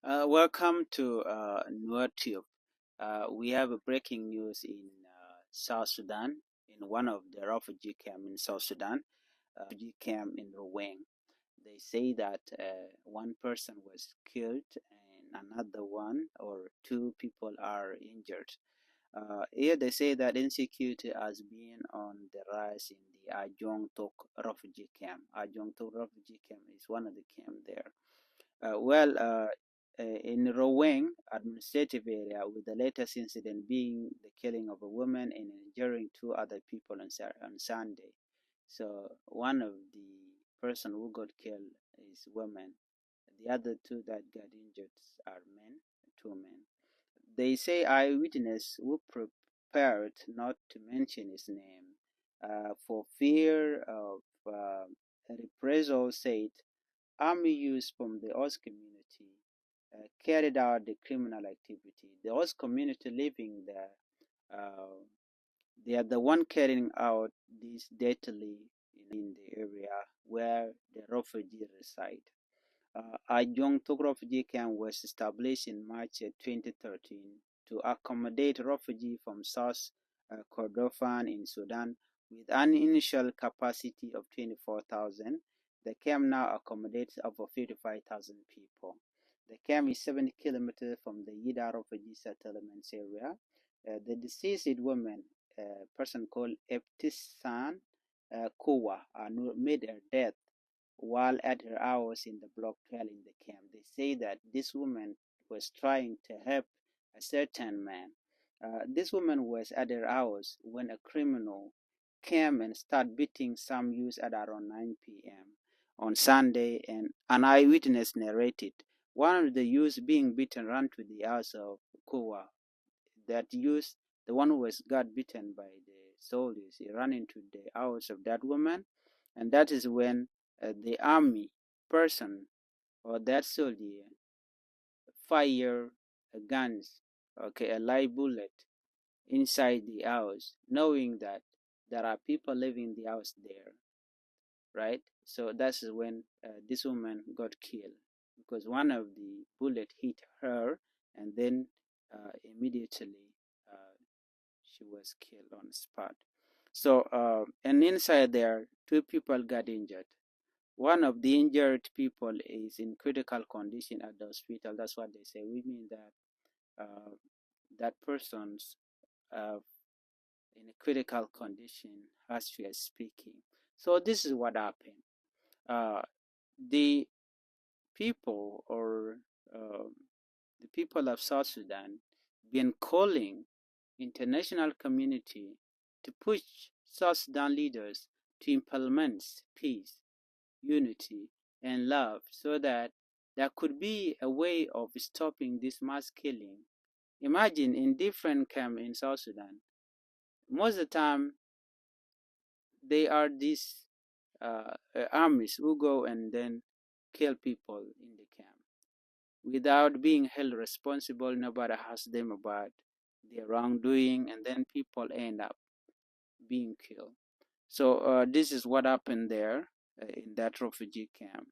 Welcome to NuerTube. We have a breaking news in South Sudan, in one of the refugee camp in South Sudan, refugee camp in Ruweng. They say that one person was killed and another one or two people are injured. Here they say that insecurity has been on the rise in the Ajong Tok refugee camp. Ajong Tok refugee camp is one of the camp there. In Ruweng administrative area, with the latest incident being the killing of a woman and injuring two other people on Sunday. So one of the person who got killed is woman. The other two that got injured are men, two men. They say eyewitness who prepared not to mention his name for fear of reprisal said army use from the host community carried out the criminal activity. The host community living there, they are the one carrying out this deadly in the area where the refugees reside. Ajong Tok refugee camp was established in March 2013 to accommodate refugees from South Kordofan in Sudan with an initial capacity of 24,000. The camp now accommodates over 55,000 people. The camp is 70 kilometers from the Yida refugee settlements area. The deceased woman, a person called Eptisan Kowa, made her death while at her hours in the block 12 in the camp. They say that this woman was trying to help a certain man. This woman was at her hours when a criminal came and started beating some youth at around 9 p.m. on Sunday, and an eyewitness narrated one of the youths being beaten ran to the house of Kowa. That youth, the one who got beaten by the soldiers, he ran into the house of that woman, and that is when the army person or that soldier fire guns, okay, a live bullet inside the house, knowing that there are people living in the house there, right? So that's when this woman got killed because one of the bullet hit her, and then immediately she was killed on the spot. So, and inside there, two people got injured. One of the injured people is in critical condition at the hospital. That's what they say. We mean that that person's in a critical condition as we are speaking. So this is what happened. The people or the people of South Sudan been calling international community to push South Sudan leaders to implement peace, unity, and love so that there could be a way of stopping this mass killing. Imagine in different camps in South Sudan, most of the time they are these armies who go and then kill people in the camp without being held responsible. Nobody asks them about their wrongdoing, and then people end up being killed. So this is what happened there in that refugee camp.